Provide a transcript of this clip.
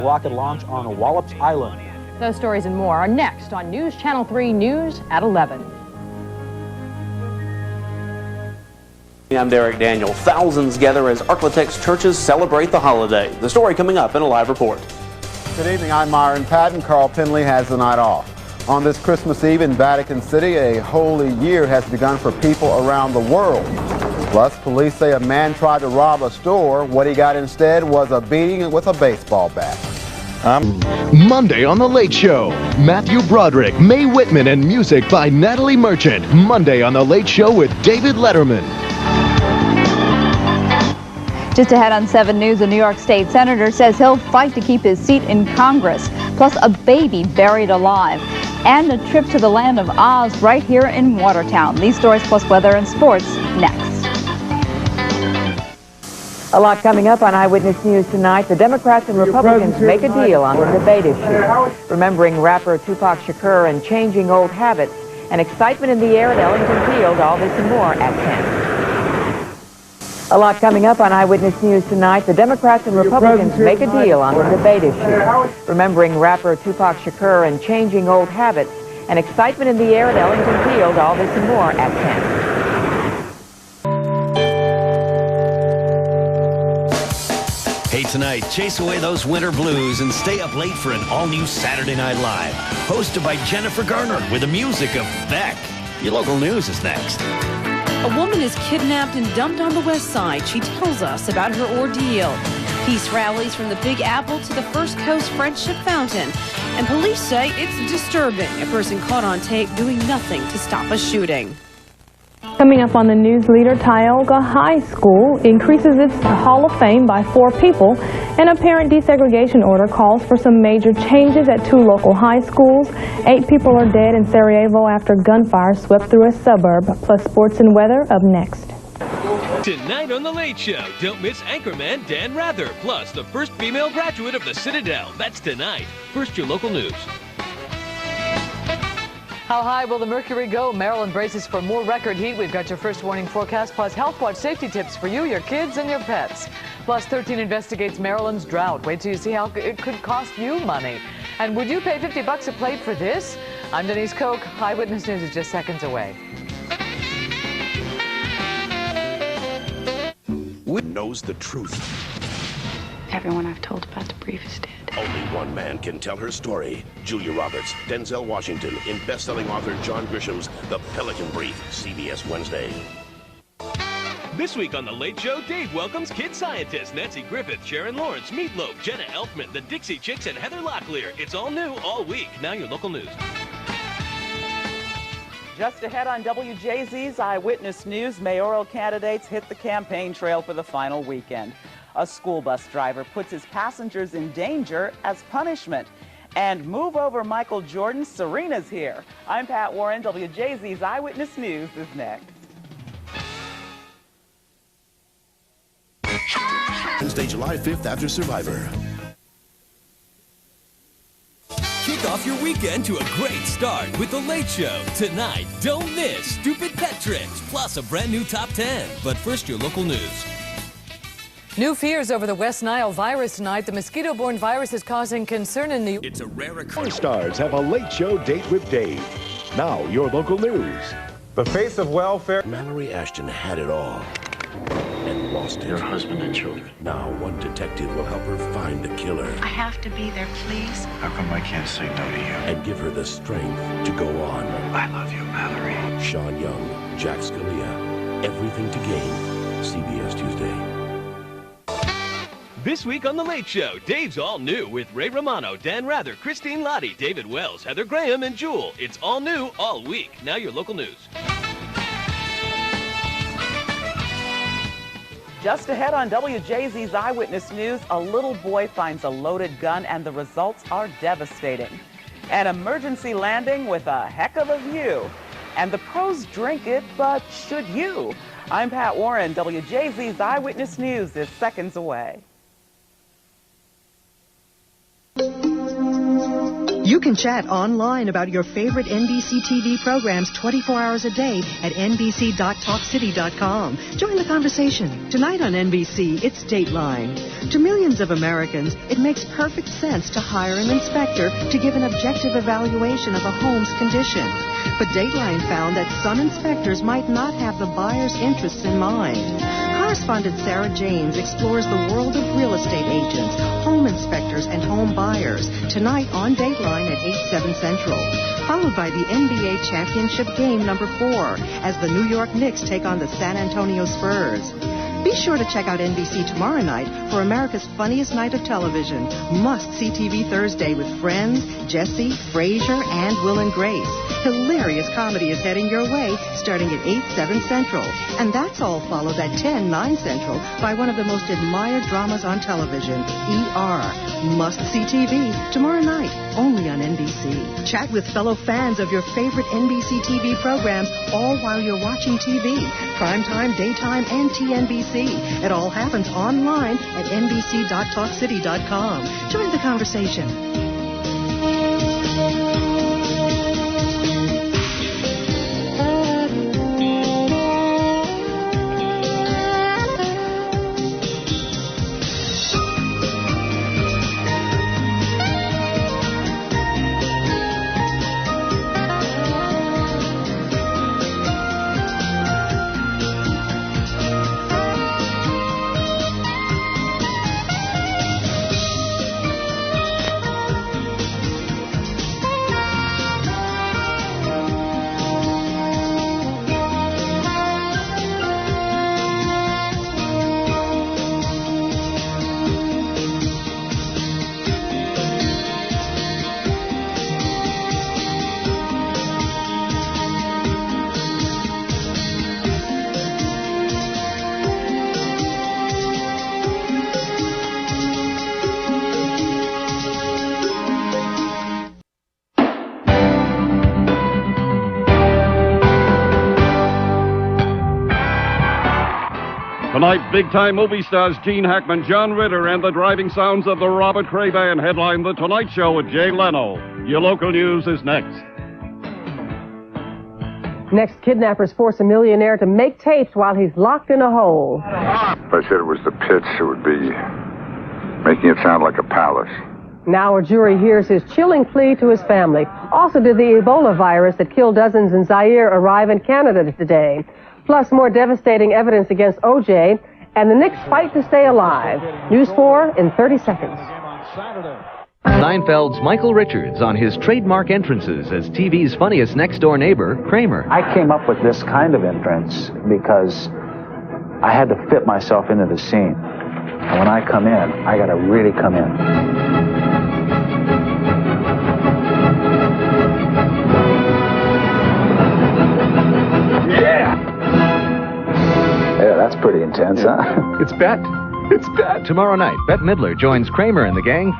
rocket launch on Wallops Island. Those stories and more are next on News Channel 3 News at 11. I'm Derek Daniel. Thousands gather as Arklatex churches celebrate the holiday. The story coming up in a live report. Good evening, I'm Myron Patton. Carl Penley has the night off. On this Christmas Eve in Vatican City, a holy year has begun for people around the world. Plus, police say a man tried to rob a store. What he got instead was a beating with a baseball bat. Monday on The Late Show, Matthew Broderick, Mae Whitman, and music by Natalie Merchant. Monday on The Late Show with David Letterman. Just ahead on 7 News, a New York State senator says he'll fight to keep his seat in Congress. Plus, a baby buried alive. And a trip to the land of Oz right here in Watertown. These stories plus weather and sports next. A lot coming up on Eyewitness News tonight. The Democrats and Republicans make a deal on the debate issue. Remembering rapper Tupac Shakur and changing old habits. And excitement in the air at Ellington Field. All this and more at 10. A lot coming up on Eyewitness News tonight. The Democrats and Republicans make a deal on the debate issue. Remembering rapper Tupac Shakur and changing old habits. And excitement in the air at Ellington Field. All this and more at 10. Hey, tonight, chase away those winter blues and stay up late for an all-new Saturday Night Live. Hosted by Jennifer Garner with the music of Beck. Your local news is next. A woman is kidnapped and dumped on the west side. She tells us about her ordeal. Peace rallies from the Big Apple to the First Coast Friendship Fountain. And police say it's disturbing. A person caught on tape doing nothing to stop a shooting. Coming up on the news leader, Tioga High School increases its Hall of Fame by 4 people. An apparent desegregation order calls for some major changes at 2 local high schools. 8 people are dead in Sarajevo after gunfire swept through a suburb. Plus sports and weather up next. Tonight on The Late Show, don't miss anchorman Dan Rather, plus the first female graduate of the Citadel. That's tonight. First, your local news. How high will the mercury go? Maryland braces for more record heat. We've got your first warning forecast, plus Health Watch safety tips for you, your kids, and your pets. Plus 13 investigates Maryland's drought. Wait till you see how it could cost you money. And would you pay $50 a plate for this? I'm Denise Koch. Eyewitness News is just seconds away. Knows the truth. Everyone I've told about the brief is dead. Only one man can tell her story. Julia Roberts, Denzel Washington, in best-selling author John Grisham's The Pelican Brief, CBS Wednesday. This week on The Late Show, Dave welcomes kid scientists Nancy Griffith, Sharon Lawrence, Meatloaf, Jenna Elfman, the Dixie Chicks, and Heather Locklear. It's all new all week. Now your local news. Just ahead on WJZ's Eyewitness News, mayoral candidates hit the campaign trail for the final weekend. A school bus driver puts his passengers in danger as punishment. And move over Michael Jordan, Serena's here. I'm Pat Warren. WJZ's Eyewitness News is next. Wednesday, July 5th after Survivor. Kick off your weekend to a great start with The Late Show. Tonight, don't miss Stupid Pet Tricks, plus a brand new top 10. But first, your local news. New fears over the West Nile virus tonight. The mosquito-borne virus is causing concern in New York. It's a rare occurrence. Stars have a Late Show date with Dave. Now, your local news. The face of welfare. Mallory Ashton had it all and lost it. Your husband and children. Now one detective will help her find the killer. I have to be there, please. How come I can't say no to you? And give her the strength to go on. I love you, Mallory. Sean Young, Jack Scalia, Everything to Gain, CBS Tuesday. This week on The Late Show, Dave's all new with Ray Romano, Dan Rather, Christine Lottie, David Wells, Heather Graham, and Jewel. It's all new all week. Now your local news. Just ahead on WJZ's Eyewitness News, a little boy finds a loaded gun and the results are devastating. An emergency landing with a heck of a view. And the pros drink it, but should you? I'm Pat Warren. WJZ's Eyewitness News is seconds away. You can chat online about your favorite NBC TV programs 24 hours a day at nbc.talkcity.com. Join the conversation. Tonight on NBC, it's Dateline. To millions of Americans, it makes perfect sense to hire an inspector to give an objective evaluation of a home's condition. But Dateline found that some inspectors might not have the buyer's interests in mind. Correspondent Sarah James explores the world of real estate agents, home inspectors, and home buyers tonight on Dateline at 8/7 Central, followed by the NBA Championship Game number 4 as the New York Knicks take on the San Antonio Spurs. Be sure to check out NBC tomorrow night for America's funniest night of television, Must-See TV Thursday with Friends, Jesse, Frasier, and Will and Grace. Hilarious comedy is heading your way starting at 8/7 Central. And that's all followed at 10/9 Central by one of the most admired dramas on television, ER. Must-See TV tomorrow night, only on NBC. Chat with fellow fans of your favorite NBC TV programs all while you're watching TV. Primetime, daytime, and TNBC. It all happens online at nbc.talkcity.com. Join the conversation. Tonight, big-time movie stars Gene Hackman, John Ritter, and the driving sounds of the Robert Cray Band headline The Tonight Show with Jay Leno. Your local news is next. Next, kidnappers force a millionaire to make tapes while he's locked in a hole. If I said it was the pitch, it would be making it sound like a palace. Now a jury hears his chilling plea to his family. Also, did the Ebola virus that killed dozens in Zaire arrive in Canada today? Plus, more devastating evidence against O.J. and the Knicks fight to stay alive. News 4 in 30 seconds. Seinfeld's Michael Richards on his trademark entrances as TV's funniest next-door neighbor, Kramer. I came up with this kind of entrance because I had to fit myself into the scene. And when I come in, I got to really come in. Yeah, that's pretty intense, huh? It's Bet. It's Bet. Tomorrow night, Bette Midler joins Kramer and the gang for